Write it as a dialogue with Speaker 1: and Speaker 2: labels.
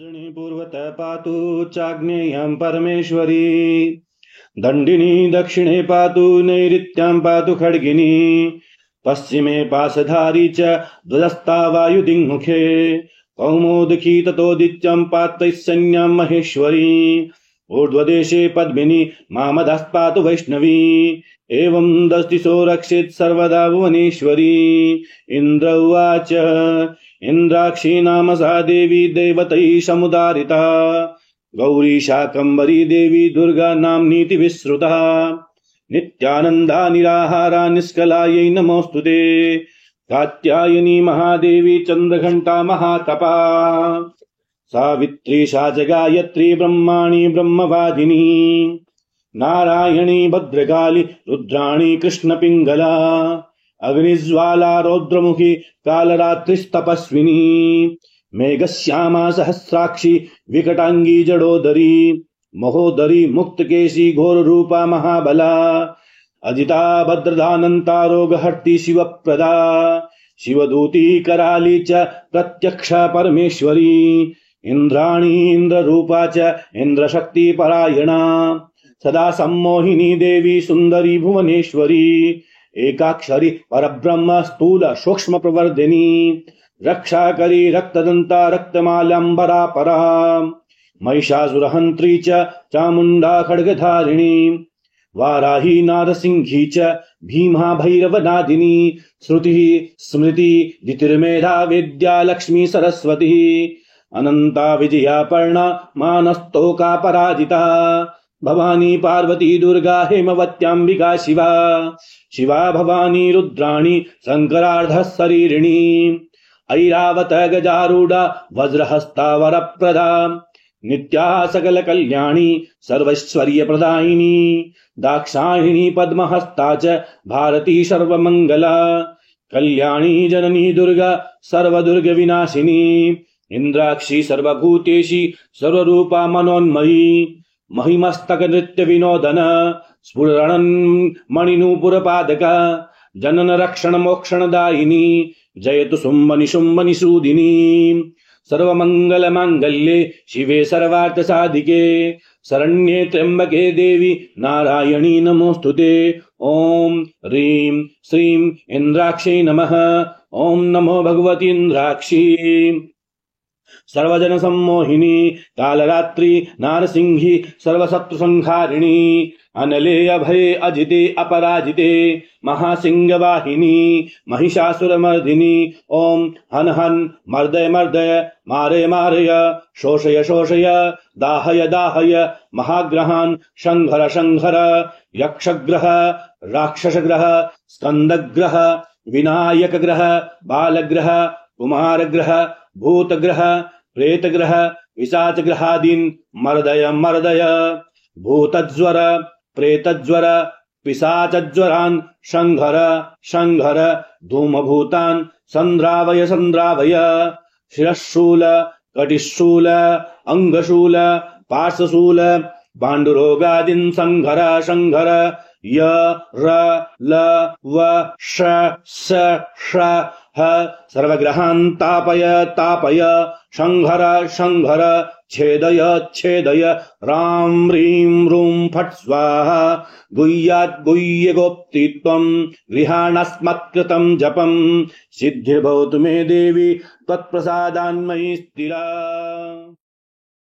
Speaker 1: पूर्वतः पातु चाग्नेयं परमेश्वरी, दंडिनी दक्षिणे पातु नैऋत्यां पातु खड्गिनी, पश्चिमे पाशधारी च ध्वजस्था वायुदिङ्मुखे, कौमोदकी ततोदित्यं पात्रैश्चन्यां महेश्वरी, ऊर्ध्वदेशे पद्मिनी मामधस्पातु वैष्णवी, एवं दशदिशो रक्षेत् सर्वदा भुवनेश्वरी। इन्द्र उवाच इन्द्राक्षी नाम सा देवी देवतैः समुदारिता, गौरी शाकंभरी देवी दुर्गा नाम्नीति विश्रुता, नित्यानन्दा निराहारा निष्कलायै नमोऽस्तुते, कात्यायनी महादेवी चन्द्रघण्टा महातपा, सावित्री सा च गायत्री ब्रह्माणी ब्रह्मवादिनी, नारायणी भद्रकाली रुद्राणी कृष्णपिङ्गला, अग्निज्वाला रौद्रमुखी कालरात्रिस्तपस्विनी, मेघश्यामा सहस्राक्षी विकटांगी जडोदरी, महोदरी मुक्तकेशी घोररूपा महाबला, अजिता भद्रदानन्ता रोगहर्ती शिवप्रदा, शिवदूती कराली च प्रत्यक्षा परमेश्वरी, इंद्राणी इंद्ररूपा च इंद्रशक्ति परायणा, सदा सम्मोहिनी देवी सुंदरी भुवनेश्वरी, एकाक्षरी परब्रह्म स्थूल सूक्ष्म प्रवर्धिनी, रक्षाकरी रक्तदंता रक्तमालंबरा परा, महिषासुरहंत्री च चामुंडा खड्गधारिणी, वाराही नारसिंही च भीमा भैरवनादिनी, श्रुति स्मृति दितिर्मेधा विद्या लक्ष्मी सरस्वती, अनंता विजया पर्णा मानस्तोका पराजिता, भवानी पार्वती दुर्गा हेमवत्याम्बिका शिवा, शिवा भवानी रुद्राणी शंकरार्ध शरीरिणी, ऐरावत गजारूढ़ा वज्रहस्ता वरप्रदा, नित्या सकल कल्याणी सर्वैश्वर्य प्रदायिनी, दाक्षायिणी पद्महस्ता च भारती सर्वमंगला, कल्याणी जननी दुर्गा सर्वदुर्ग विनाशिनी, इंद्राक्षी सर्वभूतेशी सर्वरूपा मनोन्मयी, महिमस्तक नृत्य विनोदन स्फुरणन मणिनूपुरपादक, जनन रक्षण मोक्षण दायिनी, जयतु शुंभनि शुंभनि सूदिनी, सर्वमंगल मांगल्ये शिवे सर्वार्थ साधिके, शरण्ये त्र्यंबके देवी नारायणी नमोस्तुते। ओम ह्रीं श्रीं इंद्राक्षी नमः। ओम नमो भगवती इंद्राक्षी। सर्वजन सम्मोहिनी कालरात्रि नारसिंही सर्वशत्रु संहारिणी, अनले अभये अजिते अपराजिते महासिंह वाहिनी, महिषासुरमर्दिनी। ओम हन हन मर्दय मर्दय मारय मारय शोषय शोषय दाहय दाहय महाग्रहान् संघर संघर, यक्षग्रह राक्षसग्रह स्कंदग्रह विनायक ग्रह बालग्रह कुमारग्रह भूतग्रह प्रेतग्रह पिशाचग्रहादीन् मर्दय मर्दय, भूतज्वर प्रेतज्वर पिशाचज्वरान् संघर संघर, धूमभूतान् संद्रावय संद्रावय, शिरशूल कटिशूल अंगशूल पार्श्वशूल पाण्डुरोगादीन् संघर संघर, य र ल व श स ष ह सर्वग्रहान् तापय तापय, संघर संघर छेदय छेदय, राम ह्रीं रूं फट् स्वाहा, गुह्यात् गुह्य गोप्तित्वं गृहाणस्मत्कृतं जपं, सिद्धिर्भवतु मे देवी त्वत्प्रसादान्मयि स्थिरा।